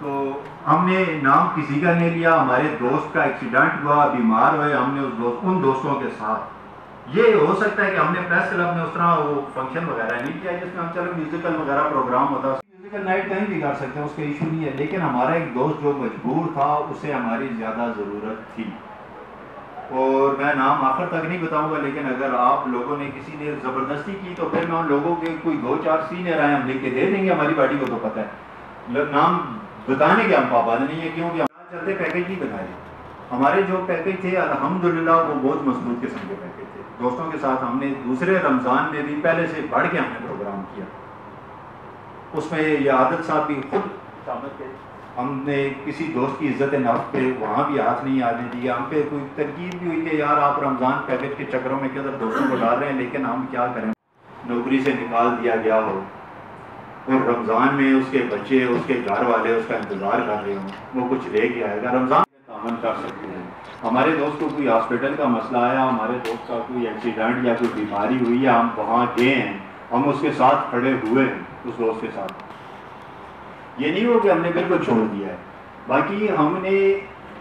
تو ہم نے نام کسی کا نہیں لیا. ہمارے دوست کا ایکسیڈنٹ ہوا, بیمار ہوئے, ہم نے ان دوستوں کے ساتھ, یہ ہو سکتا ہے کہ ہم نے پریس کلب میں اس طرح وہ فنکشن وغیرہ نہیں کیا جس میں ہم چلو میوزیکل وغیرہ پروگرام ہوتا, میوزیکل نائٹ کہیں بھی کر سکتے ہیں, اس کا ایشو نہیں ہے. لیکن ہمارا ایک دوست جو مجبور تھا اسے ہماری زیادہ ضرورت تھی, اور میں نام آخر تک نہیں بتاؤں گا, لیکن اگر آپ لوگوں نے کسی نے زبردستی کی تو پھر میں ان لوگوں کے کوئی 2-4 سینئر آئے ہم لکھ کے دے دیں گے, ہماری باڈی کو تو پتہ ہے, نام بتانے کے ہم پابند نہیں ہے, کیونکہ ہم چلتے پیکیج نہیں بنائے. ہمارے جو پیکیج تھے الحمدللہ وہ بہت مضبوط قسم کے پیکیج تھے. دوستوں کے ساتھ ہم نے دوسرے رمضان میں بھی پہلے سے بڑھ کے ہم نے پروگرام کیا, اس میں یہ عادت صاحب بھی خود شامل تھے. ہم نے کسی دوست کی عزت نفس پہ وہاں بھی ہاتھ نہیں آنے دیا. ہم پہ کوئی تنقید بھی ہوئی کہ یار آپ رمضان پیکیج کے چکروں میں کدھر دوستوں کو ڈال رہے ہیں, لیکن ہم کیا کریں, نوکری سے نکال دیا گیا ہو اور رمضان میں اس کے بچے, اس کے گھر والے اس کا انتظار کر رہے ہوں, وہ کچھ لے کے آئے گا, رمضان تعاون کر سکتے ہیں. ہمارے دوست کو کوئی ہاسپٹل کا مسئلہ آیا, ہمارے دوست کا کوئی ایکسیڈنٹ یا کوئی بیماری ہوئی ہے, ہم وہاں گئے ہیں, ہم اس کے ساتھ کھڑے ہوئے ہیں, اس دوست کے ساتھ. یہ نہیں ہو کہ ہم نے بالکل چھوڑ دیا ہے. باقی ہم نے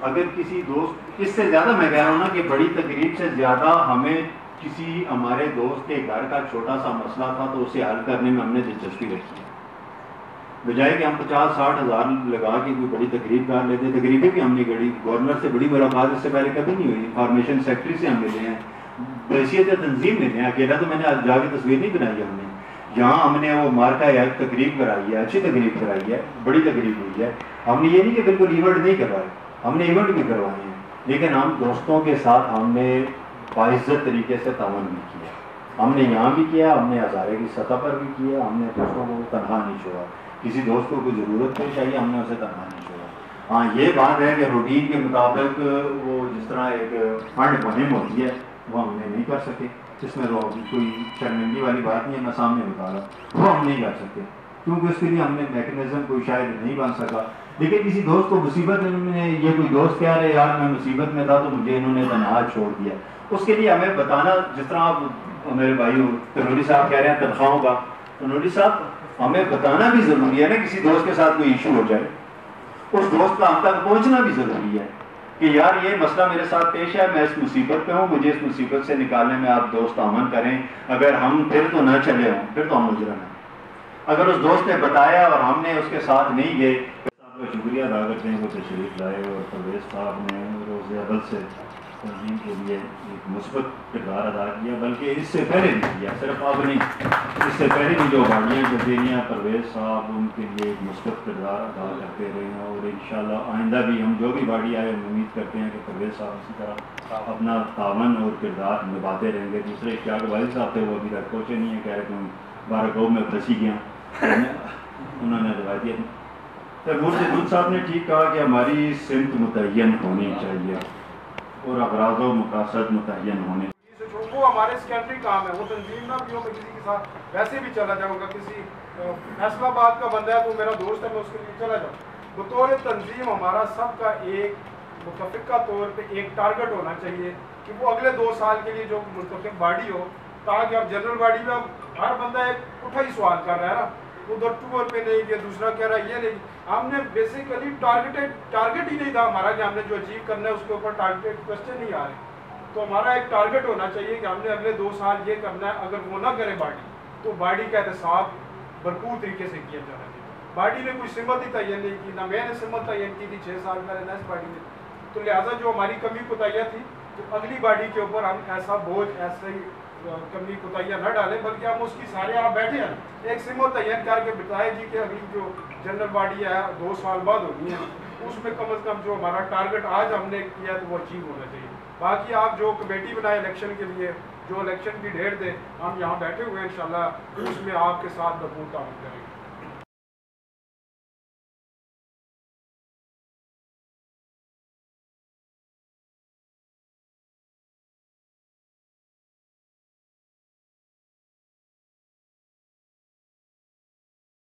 اگر کسی دوست, اس سے زیادہ میں کہہ رہا ہوں نا کہ بڑی تقریب سے زیادہ ہمیں کسی ہمارے دوست کے گھر کا چھوٹا سا مسئلہ تھا تو اسے حل کرنے میں ہم نے دلچسپی رکھی ہے, بجائے کہ ہم 50-60 ہزار لگا کے کوئی بڑی تقریب کر لیتے. تقریبیں بھی ہم نے گڑی, گورنر سے بڑی ملاقات اس سے پہلے کبھی نہیں ہوئی, انفارمیشن سیکرٹری سے ہم ملے ہیں, بحیثیت تنظیم ملے ہیں, اکیلا تو میں نے جا کے تصویر نہیں بنائی ہے. ہم نے یہاں ہم نے وہ مارکا ہے تقریب کرائی ہے, اچھی تقریب کرائی ہے, بڑی تقریب ہوئی ہے. ہم نے یہ نہیں کہ بالکل ایونٹ نہیں کروائے, ہم نے ایونٹ بھی کروائے ہیں, لیکن ہم دوستوں کے ساتھ ہم نے باعزت طریقے سے تعاون بھی کیا. ہم نے یہاں بھی کیا, ہم نے ہزارے کی سطح پر بھی کیا, ہم نے دوستوں کو تنہا نہیں چھوڑا. کسی دوست کو کوئی ضرورت پیش آئی ہم نے اسے تنہا نہیں چھوڑا. ہاں یہ بات ہے کہ روٹین کے مطابق وہ جس طرح ایک فنڈ مہم ہوتی ہے وہ ہم نے نہیں کر سکے. اس میں کوئی شرمندگی والی بات نہیں ہے, میں سامنے بتا رہا ہوں, وہ ہم نہیں کر سکتے کیونکہ اس کے لیے ہم نے میکنزم کوئی شاید نہیں بن سکا. لیکن کسی دوست کو مصیبت میں, یہ کوئی دوست کہہ رہے یار میں مصیبت میں تھا تو مجھے انہوں نے تنہا چھوڑ دیا, اس کے لیے ہمیں بتانا, جس طرح آپ میرے بھائی تنوری صاحب کہہ رہے ہیں تنخواہوں کا, تنوری صاحب ہمیں بتانا بھی ضروری ہے نا. کسی دوست کے ساتھ کوئی ایشو ہو جائے اس دوست کا ہم تک پہنچنا بھی ضروری ہے کہ یار یہ مسئلہ میرے ساتھ پیش ہے, میں اس مصیبت پہ ہوں, مجھے اس مصیبت سے نکالنے میں آپ دوست تعاون کریں. اگر ہم پھر تو نہ چلے ہوں پھر تو ہم مجرم ہیں. اگر اس دوست نے بتایا اور ہم نے اس کے ساتھ نہیں گئے, صاحب کا شکریہ ادا کرتے ہیں, وہ تشریف لائے اور پرویز صاحب نے روز اول سے تنظیم کے لیے ایک مثبت کردار ادا کیا, بلکہ اس سے پہلے بھی کیا, صرف اب نہیں, اس سے پہلے بھی جو گاڑیاں چلتی رہی ہیں پرویز صاحب ان کے لیے ایک مثبت کردار ادا کرتے رہے ہیں. اور انشاءاللہ آئندہ بھی ہم جو بھی گاڑی آئے ہم امید کرتے ہیں کہ پرویز صاحب اسی طرح اپنا تعاون اور کردار نبھاتے رہیں گے. دوسرے اشتیاق والد صاحب تھے, وہ ابھی تک پہنچے نہیں ہیں, کہہ رہے کہ ہم 12 گاؤں میں پھنسی گیا, انہوں نے روایت. تیمور جدود صاحب نے ٹھیک کہا کہ ہماری سمت متعین ہونی چاہیے اور اغراض و مقاصد متعین ہونے. وہ ہمارے سیکنڈری کام ہے, وہ تنظیم نہ بھی ہو, میں کسی کے ساتھ ویسے بھی چلا جاؤں گا, کسی فیصلہ آباد کا بندہ ہے تو میرا دوست ہے, میں اس کے لیے چلا جاؤں. بطور تنظیم ہمارا سب کا ایک متفقہ طور پہ ایک ٹارگٹ ہونا چاہیے کہ وہ اگلے 2 سال کے لیے جو متفق باڈی ہو, تاکہ اب جنرل باڈی میں ہر بندہ ایک اٹھا ہی سوال کر رہا ہے نا, ادھر ٹور پہ نہیں کہ دوسرا کہہ رہا ہے یہ نہیں. ہم نے بیسیکلی ٹارگٹ ہی نہیں تھا ہمارا کہ ہم نے جو اچیو کرنا ہے اس کے اوپر ٹارگیٹ کوشچن نہیں آ رہے. تو ہمارا ایک ٹارگٹ ہونا چاہیے کہ ہم نے اگلے 2 سال یہ کرنا ہے. اگر وہ نہ کرے باڈی تو باڈی کا احتساب بھرپور طریقے سے کیا جانا چاہیے. باڈی نے کوئی سمت ہی تعین نہیں کی, نہ میں نے سمت تعین کی تھی 6 سال پہلے, نہ اس باڈی نے. تو لہٰذا جو ہماری کمی کوتاہیاں تھی تو اگلی باڈی کے اوپر ہم ایسا بوجھ, ایسے ہی کمی کوتاہیاں نہ ڈالیں, بلکہ ہم اس کی سارے آپ بیٹھے ہیں ایک سمت تعین کر کے بتائیں جی کہ اگلی جو جنرل باڈی ہے 2 سال بعد ہونی ہے, اس میں کم از کم جو ہمارا ٹارگٹ آج ہم نے کیا تو وہ اچیو ہونا چاہیے. باقی آپ جو کمیٹی بنائے الیکشن کے لیے, جو الیکشن کی ڈیٹ دے, ہم یہاں بیٹھے ہوئے ہیں انشاءاللہ اس میں آپ کے ساتھ بھرپور تعاون کریں گے.